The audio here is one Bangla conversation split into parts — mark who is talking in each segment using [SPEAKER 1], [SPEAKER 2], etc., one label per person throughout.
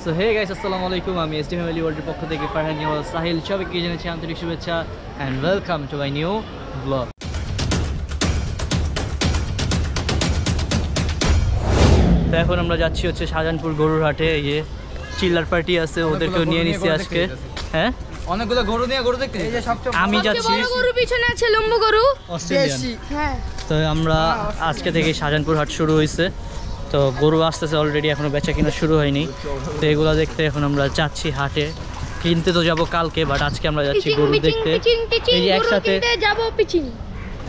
[SPEAKER 1] সো হে গাইস, আসসালামু আলাইকুম। আমি এসডি ফ্যামিলি ওয়ার্ল্ডের পক্ষ থেকে ফারহান নিওয়াজ সাহিল সবাইকে জানাচ্ছি আন্তরিক শুভেচ্ছা and welcome to my new blog. তো এখন আমরা যাচ্ছি হচ্ছে শাহজাহানপুর গরুর হাটে। এই যে চিল্লার পার্টি আছে, ওদেরকেও নিয়ে নিচ্ছি আজকে। হ্যাঁ, অনেকগুলো গরু নিয়ে গরু দেখতে আমি যাচ্ছি।
[SPEAKER 2] গরু পিছনে আছে লম্বু গরু
[SPEAKER 1] অস্ট্রেলিয়ান।
[SPEAKER 2] হ্যাঁ,
[SPEAKER 1] তো আমরা আজকে থেকে শাহজাহানপুর হাট শুরু হয়েছে। তো গরু আসতেছে অলরেডি, এখনো বেচা কিনা শুরু হয়নি। তো এগুলো দেখতে এখন আমরা যাচ্ছি হাটে। কিনতে তো যাব কালকে, বাট আজকে আমরা যাচ্ছি গরু দেখতে। এই যে একসাথে
[SPEAKER 2] যাব পিচিং,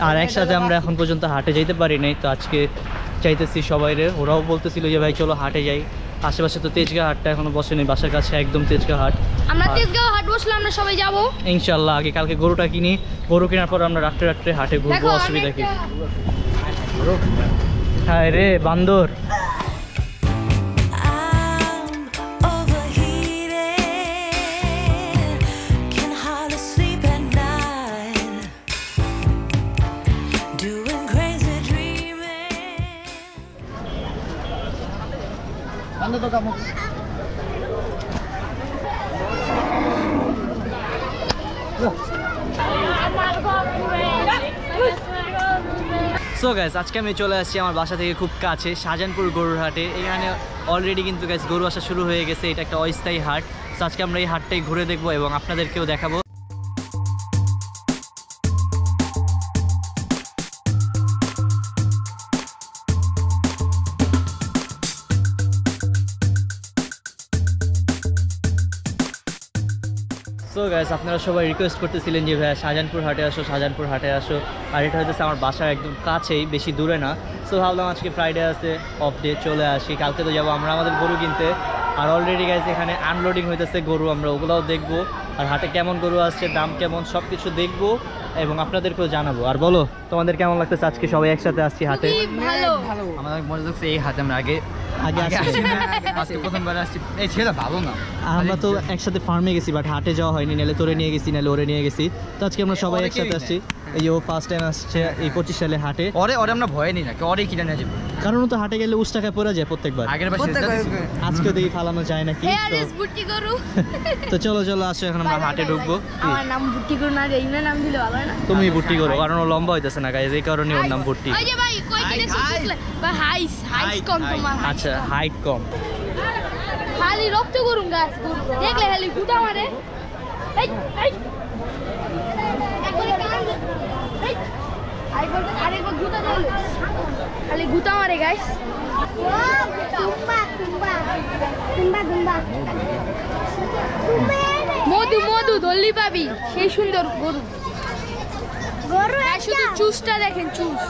[SPEAKER 1] আর একসাথে আমরা এখন পর্যন্ত হাটে যাইতে পারি নাই। তো আজকে চাইতেছি সবাইরে, ওরাও বলতেছিল যে ভাই চলো হাটে যাই। আশেপাশে তো তেজগাঁ হাটটা এখনো বসেনি, বাসার কাছে একদম তেজগাঁ হাট।
[SPEAKER 2] আমরা তেজগাঁও হাট বসলে আমরা সবাই যাব
[SPEAKER 1] ইনশাআল্লাহ। আগে কালকে গরুটা কিনি, গরু কেনার পর আমরা রাত্রে রাত্রে হাটে ঘুরবো, অসুবিধা কি? হ্যাঁ রে বান্দর। সো গাইস, আজকে আমি চলে আসছি আমার বাসা থেকে খুব কাছে শাহজাহানপুর গরুর হাটে। এখানে অলরেডি কিন্তু গাইস গরু আসা শুরু হয়ে গেছে। এটা একটা অস্থায়ী হাট। তো আজকে আমরা এই হাটটাই ঘুরে দেখবো এবং আপনাদেরকেও দেখাবো। সো গাইস, আপনারা সবাই রিকোয়েস্ট করতেছিলেন যে ভাই শাহজাহানপুর হাটে আসো, শাহজাহানপুর হাটে আসো। আর এটা হইতেছে আমার বাসার একদম কাছেই, বেশি দূরে না। সো ভাবলাম আজকে ফ্রাইডে আছে, অফ ডে, চলে আসি। কালকে তো যাবো আমরা আমাদের গরু কিনতে। আর অলরেডি গাইস এখানে আনলোডিং হইতেছে গরু, আমরা ওগুলোও দেখবো। আর হাটে কেমন গরু আসছে, দাম কেমন, সব কিছু দেখবো এবং আপনাদেরকেও জানাবো। আর বলো, তোমাদের কেমন লাগতেছে আজকে সবাই একসাথে আসছি হাটে?
[SPEAKER 2] ভালো।
[SPEAKER 3] আমার মজা লাগছে এই হাতে আমরা আগে প্রথমবার আসছি। এই ছেলে ভালো না,
[SPEAKER 1] আমরা তো একসাথে ফার্মে গেছি, বাট হাটে যাওয়া হয়নি। নাহলে তোরে নিয়ে গেছি, নাহলে ওরে নিয়ে গেছি। তো আজকে আমরা সবাই একসাথে আসছি। এই যে ও ফার্স্ট টাইম আসছে এই 25 সালে হাটে।
[SPEAKER 3] ওরে আমরা ভয় নিই না, ওরে কিনে নিয়ে যাবো।
[SPEAKER 1] কারণ তো হাটে গেলে উস টাকায় পড়ে যায় প্রত্যেকবার।
[SPEAKER 3] আগের বার
[SPEAKER 1] আজকেও দেখি ফালানো যায় নাকি।
[SPEAKER 2] বুটি গরু।
[SPEAKER 1] তো চলো আসো, এখন আমরা হাটে ঢুকবো।
[SPEAKER 2] আমার নাম বুটি গরু না, এই নাম দিলে ভালো না।
[SPEAKER 1] তুমি বুটি করো, কারণ ও লম্বা হইতেছে না গাইজ, এই কারণে ওর নাম বুটি।
[SPEAKER 2] ওই যে ভাই কই কিনে শিখলে বা হাইস কম তোমার।
[SPEAKER 1] আচ্ছা, হাইট কম।
[SPEAKER 2] খালি রক্ত গরুম গাছ দেখলে খালি গুতা মারে। এই এই একবারে কান এই আরেকবার গুতা দিলে খালি গুতা মারে গাইস। মধু ধরলি পাবি, সেই সুন্দর গরু। শুধু চুসটা দেখেন, চুস।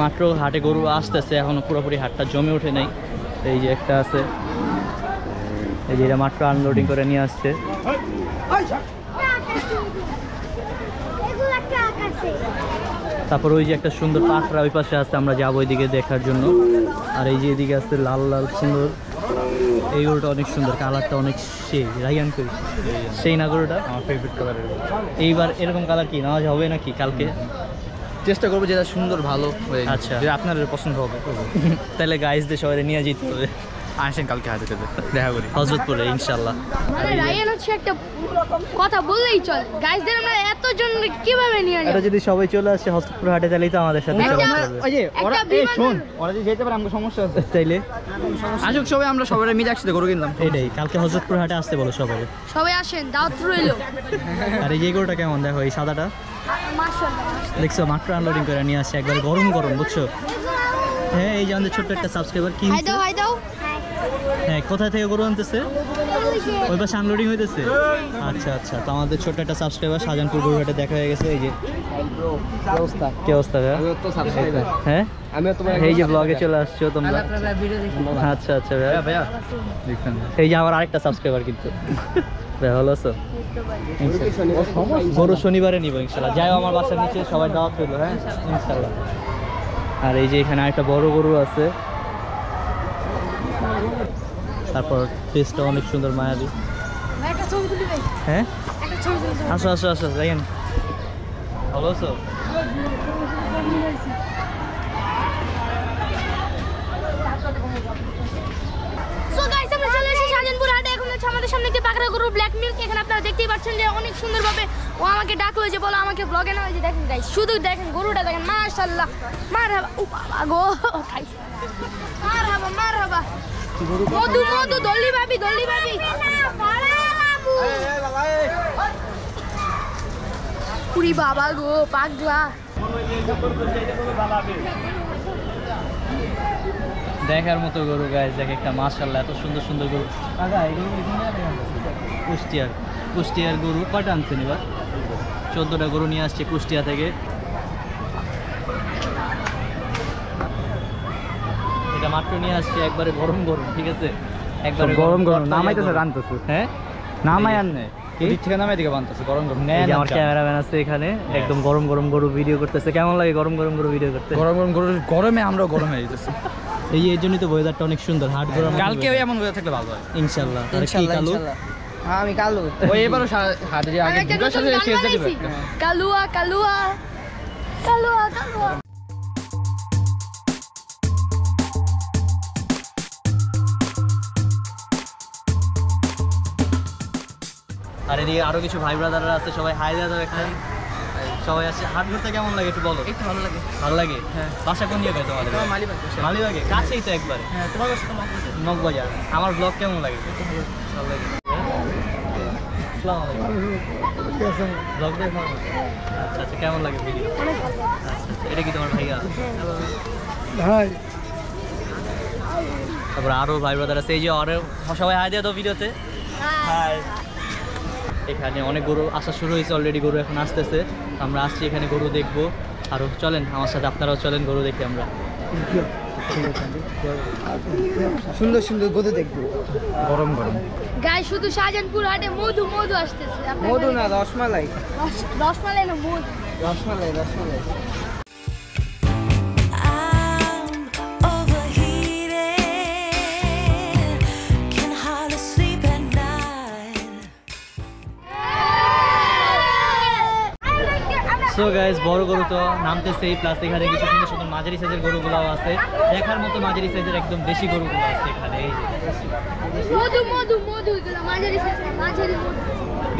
[SPEAKER 1] মাত্র হাটে গরু আসতেছে, এখনো পুরোপুরি হাটটা জমে ওঠে নাই। এই যে একটা আছে, এই যে এটা মাত্র আনলোডিং করে নিয়ে আসছে। তারপর ওই যে একটা সুন্দর পাখরা ওই পাশে আছে, আমরা যাবো ওইদিকে দেখার জন্য। আর এই যে এদিকে আছে লাল লাল সুন্দর, এই গরুটা অনেক সুন্দর, কালারটা অনেক সেই রাইয়ান করি, সেই না গরুটা আমার ফেভারিট কালারের। এইবার এরকম কালার কি নেওয়া হবে নাকি কালকে?
[SPEAKER 3] চেষ্টা করবো যেটা সুন্দর ভালো।
[SPEAKER 1] আচ্ছা,
[SPEAKER 3] যে আপনার পছন্দ হবে।
[SPEAKER 1] তাহলে গাইজদের সবাই নিয়ে যেতে হবে।
[SPEAKER 3] আসেন কালকে হাতে দেখা করি
[SPEAKER 1] হযরতপুরে ইনশাআল্লাহ।
[SPEAKER 2] মানে রায়ান হচ্ছে একটা কথা বললেই চল, গাইসদের আমরা এতজন কিভাবে নিয়ে যাব?
[SPEAKER 1] এটা যদি সবাই চলে আসে হযরতপুর হাটে, তাহলেই তো আমাদের সাথে চলে আসবে।
[SPEAKER 3] ওই যে ওরা এই শোন, ওরা যদি যেতে পারে আমাদের সমস্যা আছে।
[SPEAKER 1] তাইলে
[SPEAKER 3] আসুক সবাই, আমরা সবাই মিলে একসাথে গরু কিনলাম।
[SPEAKER 1] এইটাই, কালকে হযরতপুর হাটে আসতে বলো সবাই।
[SPEAKER 2] সবাই আসেন, দাওয়াত রইলো।
[SPEAKER 1] আর এই যে গরুটা কেমন দেখো, এই সাদাটা
[SPEAKER 2] মাশাআল্লাহ
[SPEAKER 1] দেখছো, মাত্র আনলোডিং করে নিয়ে আসছে, একবার গরম গরম, বুঝছো? হ্যাঁ, এই যে আমাদের ছোট্ট একটা সাবস্ক্রাইবার কি,
[SPEAKER 2] হাই দাও
[SPEAKER 1] হ্যাঁ, কোথায় থেকে গরু আনতেছে? ওই পাশে আনলোডিং হইতেছে। আচ্ছা আচ্ছা, তো আমাদের ছোট্ট একটা সাবস্ক্রাইবার শাহজাহানপুর গরু হাটে দেখা হয়ে গেছে। এই যে কি অবস্থা হ্যাঁ, এই যে ব্লগে চলে আসছো তোমরা। আচ্ছা আচ্ছা ভাইয়া, এই যে আমার আরেকটা সাবস্ক্রাইবার কিন্তু ভালো আছো? গরু শনিবারে নিবো ইনশাল্লাহ। যাই আমার বাসার নিচে, সবাই দাওয়াত করলো। হ্যাঁ ইনশাল্লাহ। আর এই যে এখানে আরেকটা বড় গরু আছে, তারপর ফেসটা অনেক সুন্দর, মায়াবী। হ্যাঁ, আসো আসো আসো, দেখেন ভালো আছো?
[SPEAKER 2] আরেকটা গরু ব্ল্যাক মিল্ক, এখানে আপনারা দেখতেই পাচ্ছেন যে অনেক সুন্দরভাবে ও আমাকে ডাকলো যে বলো আমাকে ব্লগে না, যে দেখেন গাইস, শুধু দেখেন গরুটা দেখেন, মাশাআল্লাহ, মারহাবা, ও বাবা গো খাইছে, মারহাবা মারহাবা, মধু মধু, দল্লি ভাবি পুরি বাবা গো পাগলা।
[SPEAKER 1] দেখার মতো গরু গাইস, দেখ একটা মাশাআল্লাহ, এত সুন্দর সুন্দর গরু। আগা এগুলো কুষ্টিয়ার গরু কয়টা আনছেন এবার? 14টা গরু নিয়ে আসছে কুষ্টিয়া থেকে। এটা মাত্র নিয়ে আসছে, একবারে গরম গরম, ঠিক আছে, একবারে
[SPEAKER 3] গরম গরম
[SPEAKER 1] তরতাজা
[SPEAKER 3] নামাইতেছে
[SPEAKER 1] গরু।
[SPEAKER 3] রানতেছে।
[SPEAKER 1] হ্যাঁ
[SPEAKER 3] নামাই আননে এদিক থেকে নামাই দিকে বানতেছে গরম গরম
[SPEAKER 1] এই যে আমার ক্যামেরাম্যান আছে এখানে, একদম গরম গরম গরু ভিডিও করতেছে। কেমন লাগে গরম গরম গরু ভিডিও করতে?
[SPEAKER 3] গরম গরম গরম গরমে আমরাও গরম হয়ে যেতেছি।
[SPEAKER 1] এই যে এর জন্যই তো ওয়েদারটা অনেক সুন্দর, হাট গরম।
[SPEAKER 3] কালকেও এমন হয়ে থাকলে ভালো হয়
[SPEAKER 1] ইনশাআল্লাহ। আর কি কালু?
[SPEAKER 3] হ্যাঁ আমি কালু ওই এবারও হাতে যে আগে দুটোর সাথে শেষ দিয়ে দিবে।
[SPEAKER 2] কালুয়া কালুয়া কালুয়া কালুয়া।
[SPEAKER 1] আর এদিকে আরো কিছু ভাই ব্রাদাররা আছে, সবাই হাই দাদা একটা, সবাই আছে। হাট ঘুরতে কেমন লাগে একটু বলো।
[SPEAKER 3] একটু ভালো লাগে।
[SPEAKER 1] ভালো লাগে? হ্যাঁ। বাসা কোন জায়গায় তোমাদের?
[SPEAKER 3] মালিবাগ।
[SPEAKER 1] মালিবাগে, কাছেই তো একবারে।
[SPEAKER 3] হ্যাঁ তোমার কাছে তো
[SPEAKER 1] মগবাজার। আমার ব্লগ কেমন লাগে? ভালো লাগে। আসসালামু আলাইকুম। ব্লগ দেখো? আচ্ছা আচ্ছা, কেমন লাগে ভিডিও? আচ্ছা, এটা কি তোমার ভাইয়া?
[SPEAKER 3] ভাই
[SPEAKER 1] তারপর আরো ভাই ব্রাদার আছে, এই যে আরো সবাই হাই দিয়ে দাও ভিডিওতে। হাই। এখানে অনেক গরু আসা শুরু হয়েছে অলরেডি, গরু এখন আসতেছে। আমরা আসছি এখানে গরু দেখবো। আরো চলেন আমার সাথে, আপনারাও চলেন, গরু দেখি আমরা।
[SPEAKER 3] সুন্দর সুন্দর গরু দেখবো গরম গরম।
[SPEAKER 2] গাই শুধু শাহজাহানপুর হাটে মধু মধু আসতেছে। আপনার
[SPEAKER 3] মধু না রসমালাই।
[SPEAKER 2] রসমালাই না মধু।
[SPEAKER 3] রসমালাই রসমালাই।
[SPEAKER 1] সো গাইস, বড় গরু তো নামতেছেই, প্লাস এখানে কিছু সুন্দর সুন্দর মাঝারি সাইজের গরুগুলাও আছে, দেখার মতো মাঝারি সাইজের একদম দেশি গরুগুলো আছে এখানে। এই যে
[SPEAKER 2] মধু মধু মধু, এগুলো মাঝারি সাইজ, মাঝারি মধু।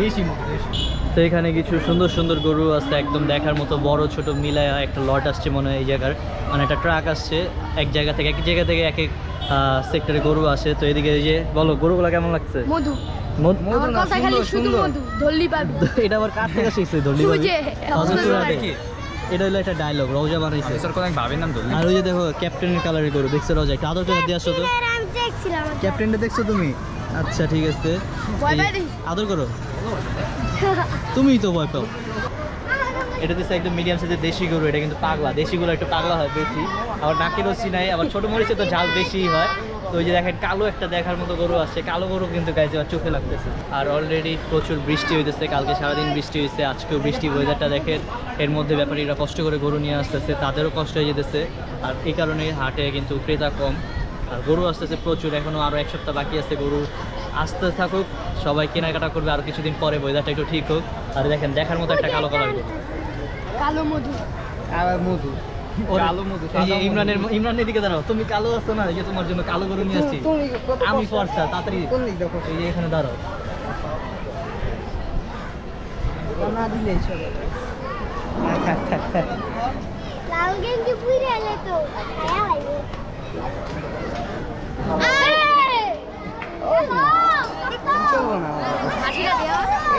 [SPEAKER 1] দেশি মতো দেশি। তো এখানে কিছু সুন্দর সুন্দর গরু আছে, একদম দেখার মতো, বড় ছোট মিলায় একটা লট আসছে মনে হয় এই জায়গার, মানে একটা ট্রাক আসছে এক জায়গা থেকে এক এক সেক্টরে গরু আসে। তো এদিকে এই যে বলো, গরুগুলো কেমন লাগছে?
[SPEAKER 2] মধু।
[SPEAKER 1] মধু
[SPEAKER 2] আমার
[SPEAKER 3] না,
[SPEAKER 2] কথা খালি
[SPEAKER 3] সুন্দর,
[SPEAKER 2] শুধু
[SPEAKER 3] সুন্দর।
[SPEAKER 2] মধু, ধল্লি পাবি।
[SPEAKER 1] এটা আবার কার থেকে শিখছে? ধরলি
[SPEAKER 2] সুজে,
[SPEAKER 1] এটা হলো একটা ডায়লগ রোজা বানাইছে।
[SPEAKER 3] স্যার কোন এক ভাবির নাম ধরলি।
[SPEAKER 1] আর ওই যে দেখো ক্যাপ্টেনের কালারের গরু, দেখছো রোজা? একটু আদর করে দিয়ে আসো তো।
[SPEAKER 2] আমি দেখছিলাম।
[SPEAKER 1] ক্যাপ্টেনটা দেখছো তুমি? আচ্ছা ঠিক আছে,
[SPEAKER 2] ভয় পাই রে।
[SPEAKER 1] আদর করো। তুমিই তো ভয় পাও। এটা দিচ্ছে একদম মিডিয়াম সাইজের দেশি গরু, এটা কিন্তু পাগলা। দেশিগুলো একটু পাগলা হয় বেশি, আবার নাকের রসি নাই, আবার ছোটো মরিচে তো ঝাল বেশিই হয়। তো ওই যে দেখেন কালো একটা দেখার মতো গরু আছে, কালো গরু কিন্তু গাইছে আর চোখে লাগতেছে। আর অলরেডি প্রচুর বৃষ্টি হইতেছে, কালকে সারাদিন বৃষ্টি হয়েছে, আজকেও বৃষ্টি। ওয়েদারটা দেখেন, এর মধ্যে ব্যাপারীরা কষ্ট করে গরু নিয়ে আসতেছে, তাদেরও কষ্ট হয়ে যেতেছে। আর এই কারণে হাটে কিন্তু ক্রেতা কম, আর গরু আসতেছে প্রচুর। এখনও আরও এক সপ্তাহ বাকি আছে, গরু আসতে থাকুক, সবাই কেনাকাটা করবে আরও কিছুদিন পরে, ওয়েদারটা একটু ঠিক হোক। আর দেখেন দেখার মতো একটা কালো কালার গরু,
[SPEAKER 2] কালো মধু।
[SPEAKER 3] আর মধু
[SPEAKER 1] কালো মধু। এই যে ইমরানের দিকে দাঁড়াও, তুমি কালো আসছো না, এই যে তোমার জন্য কালো গরু নিয়ে আসছি। আমি ফর্সা, তাড়াতাড়ি
[SPEAKER 3] কোন দিক দেখো
[SPEAKER 1] এই যে এখানে দাঁড়াও।
[SPEAKER 3] না দিলে চলে।
[SPEAKER 2] লাল গেঞ্জি পুইরে এলে তো
[SPEAKER 3] চলবো না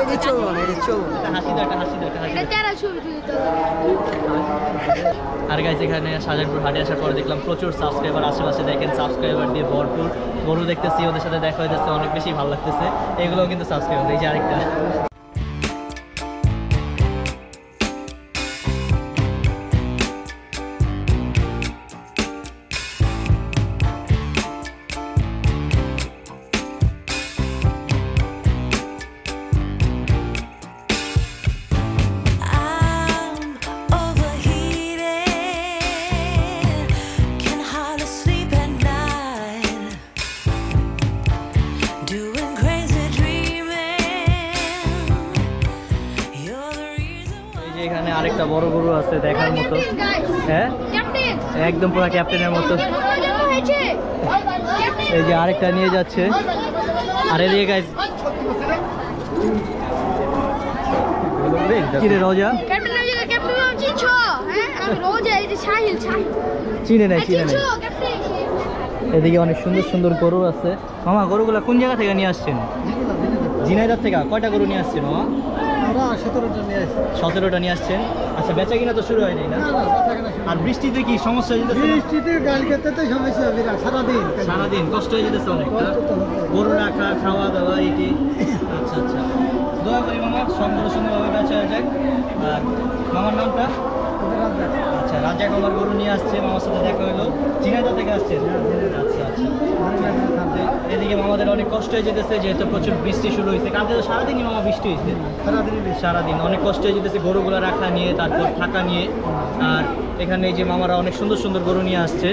[SPEAKER 3] এটা চলবো না, এটা চলবো না।
[SPEAKER 1] একটা হাসি দাও, একটা হাসি দাও, একটা হাসি দাও।
[SPEAKER 2] তেরা ছবি তুলতে
[SPEAKER 1] আর গাইস, এখানে শাহজাহানপুর হাটে আসার পরে দেখলাম প্রচুর সাবস্ক্রাইবার আশেপাশে, দেখেন সাবস্ক্রাইবার দিয়ে ভরপুর। গরু দেখতেছি, ওদের সাথে দেখা হইতেছে, অনেক বেশি ভালো লাগতেছে। এগুলোও কিন্তু সাবস্ক্রাইবার। এই যে আরেকটা। এখানে আরেকটা বড় গরু আছে দেখার মতো। হ্যাঁ
[SPEAKER 2] ক্যাপ্টেন
[SPEAKER 1] একদম পুরো ক্যাপ্টেনের মতো।
[SPEAKER 2] হয়েছে ক্যাপ্টেন
[SPEAKER 1] এই যে আরেকটা নিয়ে যাচ্ছে। আর এদিকে গাইস কি রে রোজা
[SPEAKER 2] ক্যাপ্টেন চিনছো? হ্যাঁ আমি রোজা, এই যে সাহিল
[SPEAKER 1] চিনে নাই চিনে নাই।
[SPEAKER 2] চিনছো ক্যাপ্টেন?
[SPEAKER 1] এদিকে অনেক সুন্দর সুন্দর গরু আছে। মামা গরুগুলা কোন জায়গা থেকে নিয়ে আসছেন? ঝিনাইদহ থেকে। কয়টা গরু নিয়ে আসছেন মামা? 17টা নিয়ে আসছেন। আচ্ছা বেচা কিনা তো শুরু হয়নি না? আর বৃষ্টিতে কি সমস্যা হয়ে যেতেছে?
[SPEAKER 4] বৃষ্টিতে গাড়ি খেতে তো সমস্যা বিরাট, সারাদিন
[SPEAKER 1] সারাদিন কষ্ট হয়ে যেতেছে অনেকটা, গরু রাখা খাওয়া দাওয়া এটি। আচ্ছা আচ্ছা, দোয়া করি মামা সব গরু সুন্দরভাবে বেচা হয়ে যাক। আর মামার নামটা? আচ্ছা রাজ্জাক আমার গরু নিয়ে আসছে, মামার সাথে দেখা হলো। ঝিনাইদহ থেকে আসছেন? আচ্ছা আচ্ছা। এদিকে মামাদের অনেক কষ্ট হয়ে যেতেছে যেহেতু প্রচুর বৃষ্টি শুরু হয়েছে। কালকে তো সারাদিনই মামা বৃষ্টি হয়েছে, সারাদিন অনেক কষ্ট হয়ে যেতেছে গরুগুলো রাখা নিয়ে, তারপর থাকা নিয়ে। আর এখানে এই যে মামারা অনেক সুন্দর সুন্দর গরু নিয়ে আসছে।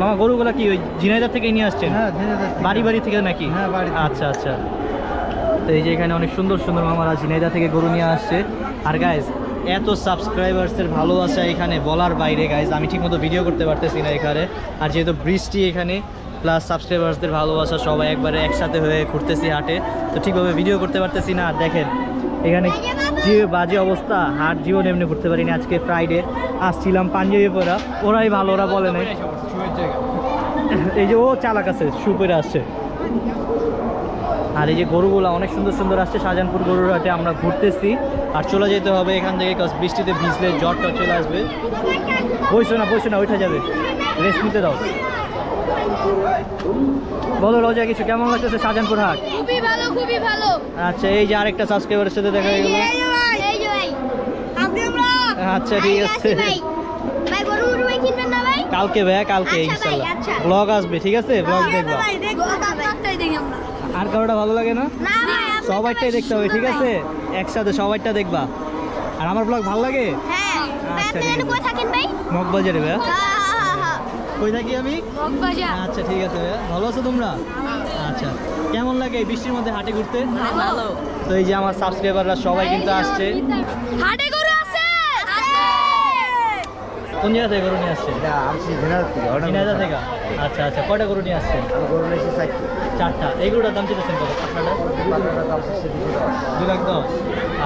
[SPEAKER 1] মামা গরুগুলা কি ওই ঝিনাইদহ থেকে নিয়ে আসছেন? বাড়ি বাড়ি থেকে নাকি? আচ্ছা আচ্ছা। তো এই যে এখানে অনেক সুন্দর সুন্দর মামারা ঝিনাইদহ থেকে গরু নিয়ে আসছে। আর গাইজ এত সাবস্ক্রাইবার্সের ভালোবাসা এখানে বলার বাইরে গাইজ, আমি ঠিকমতো ভিডিও করতে পারতেছি না এখানে। আর যেহেতু বৃষ্টি এখানে প্লাস সাবস্ক্রাইবার্সদের ভালোবাসা সবাই একবারে একসাথে হয়ে ঘুরতেছি হাটে, তো ঠিকভাবে ভিডিও করতে পারতেছি না। আর দেখেন এখানে যে বাজে অবস্থা, হাট জীবন এমনি ঘুরতে পারিনি। আজকে ফ্রাইডে আসছিলাম পাঞ্জাবি পরা, ওরাই ভালো, ওরা বলে নাই। এই যে ও চালাক আছে, সুপেরে আসছে। আর এই যে গরুগুলো অনেক সুন্দর সুন্দর আসছে শাহজাহানপুর গরুর হাটে। আমরা ঘুরতেছি আর চলে যেতে হবে এখান থেকে, কারণ বৃষ্টিতে ভিজলে জ্বরটা চলে আসবে। বইসো না ওইটা যাবে, রেস্ট নিতে দাও। বলো রোজা কিছু, কেমন লাগতেছে শাহজাহানপুর হাট?
[SPEAKER 2] খুবই ভালো, খুবই ভালো।
[SPEAKER 1] আচ্ছা এই যে আরেকটা সাবস্ক্রাইবারের সাথে দেখা হয়ে গেল।
[SPEAKER 2] এই যে ভাই আপনি আমরা
[SPEAKER 1] আচ্ছা ঠিক আছে
[SPEAKER 2] ভাই গরু ভাই কিনবেন না ভাই?
[SPEAKER 1] কালকে ভাই, কালকে
[SPEAKER 2] আচ্ছা ভাই,
[SPEAKER 1] ইনশাআল্লাহ
[SPEAKER 2] আচ্ছা।
[SPEAKER 1] ব্লগ আসবে, ঠিক আছে? ব্লগ দেখবা।
[SPEAKER 2] ভাই দেখো আপনারটাই দেখি আমরা।
[SPEAKER 1] আর কারোটা ভালো লাগে না?
[SPEAKER 2] না ভাই
[SPEAKER 1] সবাইটাই দেখতে হবে, ঠিক আছে? একসাথে সবাইটা দেখবা। আর আমার ব্লগ ভালো লাগে?
[SPEAKER 2] হ্যাঁ ভাই,
[SPEAKER 1] আচ্ছা,
[SPEAKER 2] আপনি
[SPEAKER 1] ঠিক আছে।
[SPEAKER 2] কই থাকেন ভাই?
[SPEAKER 1] মগবাজারে ভাই।
[SPEAKER 2] হ্যাঁ
[SPEAKER 1] কই থাকি আমি?
[SPEAKER 2] মগবাজার।
[SPEAKER 1] আচ্ছা ঠিক আছে ভাই, ভালো আছো তোমরা? আচ্ছা কেমন লাগে এই বৃষ্টির মধ্যে হাটে ঘুরতে?
[SPEAKER 2] ভালো।
[SPEAKER 1] তো এই যে আমার সাবস্ক্রাইবাররা সবাই কিন্তু আসছে।
[SPEAKER 2] হাটে গরু আছে?
[SPEAKER 1] কোন জায়গা থেকে গরু নিয়ে আসছে? ঝিনাইদহ থেকে। আচ্ছা আচ্ছা, কয়টা গরু নিয়ে আসছেন? 4টা। এই গরুটার দাম চেয়েছেন কত? পাটনাটা 2,10,000।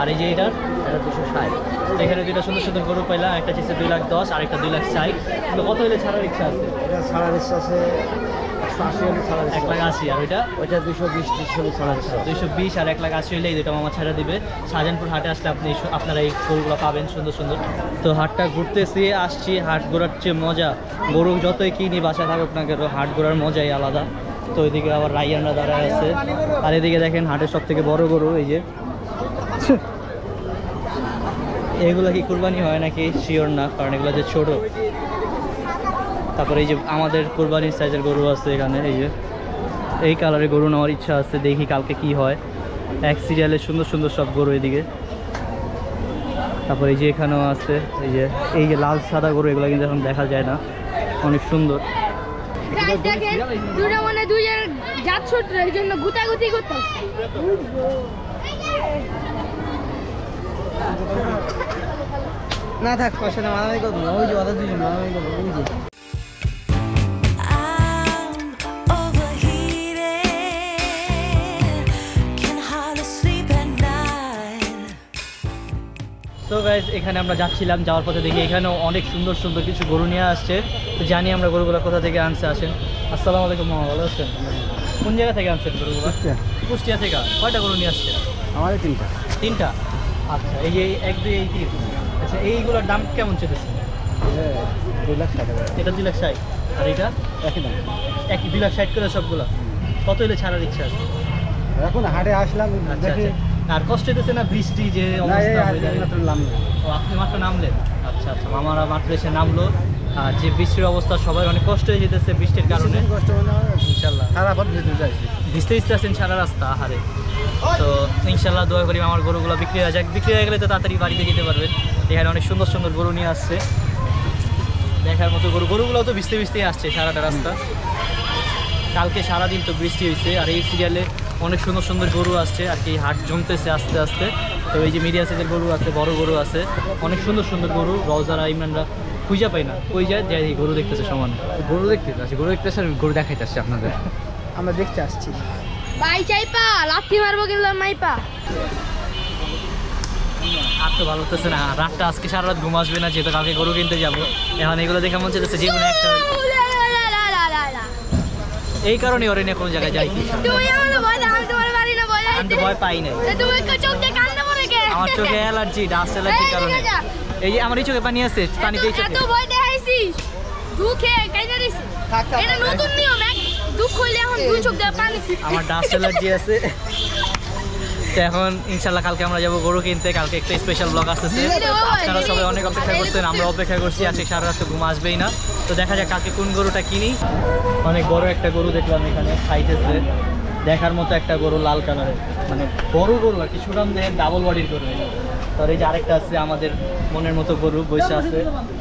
[SPEAKER 1] আর এই যে এটার 260। এখানে দুইটা সুন্দর সুন্দর গরু পাইলা, একটা চেয়েছে 2,10,000 আর একটা 2,60,000। কিন্তু কত হলে ছাড়ার ইচ্ছা আছে? 1,80,000। আর ওইটা 220 আর 1,80,000 হলে এই দুটো মামা ছাড়া দিবে। শাহজাহানপুর হাটে আসলে আপনারা এই গরুগুলো পাবেন সুন্দর সুন্দর। তো হাটটা ঘুরতেছি, আসছি। হাট ঘোরার চেয়ে মজা, গরু যতই কিনি বাসায় থাকুক না কেন, হাট ঘোরার মজাই আলাদা। তো ওইদিকে আবার রাইয়ানরা দাঁড়ায় আছে। আর এদিকে দেখেন হাটের সব থেকে বড় গরু এই যে। এগুলো কি কুরবানি হয় নাকি শিওর না, কারণ এগুলো যে ছোট। তারপরে এই যে আমাদের কুরবানির সাইজের গরু আছে এখানে। এই যে এই কালারের গরু নেওয়ার ইচ্ছা আছে, দেখি কালকে কি হয়। এক সিরিয়ালের সুন্দর সুন্দর সব গরু এদিকে। তারপর এই যে এখানেও আছে এই যে লাল সাদা গরু, এগুলো কিন্তু এখন দেখা যায় না, অনেক সুন্দর।
[SPEAKER 2] গাইস দেখেন দুটো মানে দুইয়ের জাত ছোট, এই জন্য গুতাগুতি করতেছে।
[SPEAKER 3] না থাক পয়সা না, মারামারি করবো না। ওই যে ওদের দুজন মারামারি করবো, ওই যে
[SPEAKER 1] তো গাইজ এখানে আমরা যাচ্ছিলাম, যাওয়ার পথে দেখি এখানেও অনেক সুন্দর সুন্দর কিছু গরু নিয়ে আসছে। তো জানি আমরা গরুগুলো কোথা থেকে আনছে। আসেন। আসসালামু আলাইকুম মামা, ভালো আছেন? কোন জায়গা থেকে আনছেন গরুগুলো? কুষ্টিয়া থেকে। কয়টা গরু নিয়ে আসছেন?
[SPEAKER 4] আমাদের
[SPEAKER 1] 3টা। আচ্ছা এই যে 1, 2, এই 3। আচ্ছা এইগুলোর দাম কেমন চেয়েছে?
[SPEAKER 4] 2,60,000।
[SPEAKER 1] এটা 2,60,000 আর এটা
[SPEAKER 4] একই দাম,
[SPEAKER 1] একই 2,60,000 করে সবগুলো। কত হলে ছাড়ার ইচ্ছা আছে?
[SPEAKER 4] এখন হাটে আসলাম
[SPEAKER 1] আচ্ছা
[SPEAKER 4] দেখি।
[SPEAKER 1] আচ্ছা। আর কষ্ট হইতেছে না বৃষ্টি যে অবস্থা হয়ে যায়? ও আপনি মাত্র নামলেন? আচ্ছা আচ্ছা, মামারা মাত্র এসে নামলো। আর যে বৃষ্টির অবস্থা সবাই অনেক কষ্ট হয়ে যেতেছে বৃষ্টির কারণে।
[SPEAKER 4] কষ্ট মনে হয়
[SPEAKER 1] ইনশাল্লাহ
[SPEAKER 4] খারাপ ভিতরে যাইছি।
[SPEAKER 1] ভিজতে ভিজতে আছেন সারা রাস্তা হারে। তো ইনশাল্লাহ দোয়া করি আমার গরুগুলো বিক্রি হয়ে যাক। বিক্রি হয়ে গেলে তো তাড়াতাড়ি বাড়িতে যেতে পারবেন। এখানে অনেক সুন্দর সুন্দর গরু নিয়ে আসছে, দেখার মতো গরুগুলো তো ভিজতে ভিজতেই আসছে সারাটা রাস্তা। কালকে সারাদিন তো বৃষ্টি হয়েছে। আর এই সিরিয়ালে অনেক সুন্দর সুন্দর গরু আসছে আর কি, হাট জমতেছে আস্তে আস্তে। তো এই যে মিডিয়া সাইজের গরু আছে, বড় গরু আছে, অনেক সুন্দর সুন্দর গরু। রওজারা ইমরানরা খুঁজা পাই না, ওই যায় যে গরু দেখতেছে সমান।
[SPEAKER 3] গরু দেখতে আসছি, গরু দেখতে আসছি, গরু দেখাইতে আসছি আপনাদের।
[SPEAKER 4] আমরা দেখতে আসছি।
[SPEAKER 2] ভাই চাইপা লাথি মারবো কিন্তু মাইপা।
[SPEAKER 1] আর তো ভালো হতেছে না, রাতটা আজকে সারা রাত ঘুম আসবে না, যেহেতু কালকে গরু কিনতে যাবো। এখন এগুলো দেখে মন চাইতেছে যে কোনো একটা, এই কারণে ওরে নিয়ে কোনো জায়গায় যাই কি।
[SPEAKER 2] তুমি আমাকে ভয় দাও, আমি তোমার বাড়ি না ভয়
[SPEAKER 1] আমি তো ভয় পাই নাই,
[SPEAKER 2] তুমি চোখ দিয়ে কান্না পড়ে গে।
[SPEAKER 1] আমার চোখে অ্যালার্জি, ডাস্ট অ্যালার্জির কারণে। এই যে আমার এই চোখে পানি আছে, পানি পেয়ে চোখে।
[SPEAKER 2] এত ভয় দেখাইছিস, দুঃখে কাইনা দিস। এটা নতুন নিয়ম, এক দুঃখ হইলে এখন দুই চোখ দিয়ে পানি।
[SPEAKER 1] আমার ডাস্ট অ্যালার্জি আছে। তো এখন ইনশাল্লাহ কালকে আমরা যাবো গরু কিনতে। কালকে একটা স্পেশাল ব্লগ আসতেছে, আপনারা সবাই অনেক অপেক্ষা করছেন, আমরা অপেক্ষা করছি। আজকে সারা রাত তো ঘুম আসবেই না। তো দেখা যাক কালকে কোন গরুটা কিনি। অনেক বড় একটা গরু দেখলাম এখানে খাইতেছে, দেখার মতো একটা গরু, লাল কালারের, মানে বড় গরু আর কি, সুরাম দেখেন ডাবল বডির গরু। তার এই যে আরেকটা আছে আমাদের মনের মতো গরু, বসে আছে,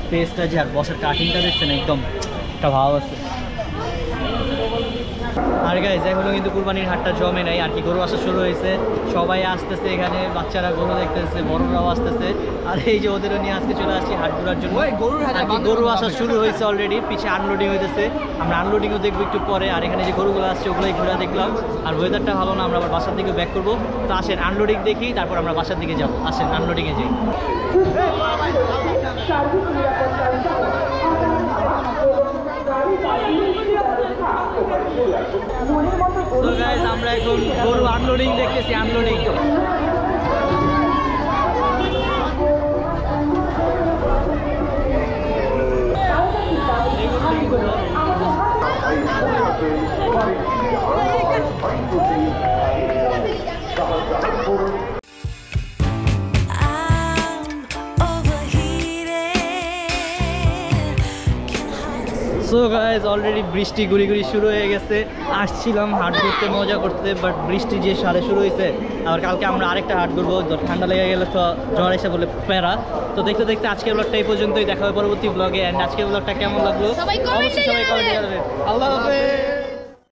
[SPEAKER 1] ফেসটা যে আর বসার কাটিংটা দেখছেন একদম একটা ভাব আছে। আর গাইজ এখনো কিন্তু কুরবানির হাটটা জমে নাই আর কি, গরু আসা শুরু হয়েছে, সবাই আসতেছে এখানে, বাচ্চারা গরু দেখতেছে, বড়রাও আসতেছে। আর এই যে ওদেরও নিয়ে আজকে চলে আসছি হাট ঘোরার জন্য। আর কি গরু আসা শুরু হয়েছে অলরেডি, পিছিয়ে আনলোডিং হইতেছে, আমরা আনলোডিংও দেখবো একটু পরে। আর এখানে যে গরুগুলো আসছে ওগুলোই ঘোরা দেখলাম। আর ওয়েদারটা ভালো না, আমরা আবার বাসার দিকে ব্যাক করবো। তো আসেন আনলোডিং দেখি, তারপর আমরা বাসার দিকে যাবো। আসেন আনলোডিংয়ে যাই। তো গাইস আমরা এখন গরু আনলোডিং দেখতেছি, আনলোডিং। সো গাইজ অলরেডি বৃষ্টি গুড়ি গুড়ি শুরু হয়ে গেছে। আসছিলাম হাট ঘুরতে, মজা করতে, বাট বৃষ্টি যে সারে শুরু হয়েছে। আবার কালকে আমরা আরেকটা হাট ঘুরবো, ঠান্ডা লেগে গেলে তো জ্বর এসে বলে প্যারা। তো দেখতে দেখতে আজকের ব্লগটা এই পর্যন্তই, দেখা হবে পরবর্তী ব্লগে। অ্যান্ড আজকের ব্লগটা কেমন লাগলো
[SPEAKER 2] সবাই
[SPEAKER 1] অবশ্যই সবাই কমেন্টে জানাবেন। আল্লাহ হাফেজ।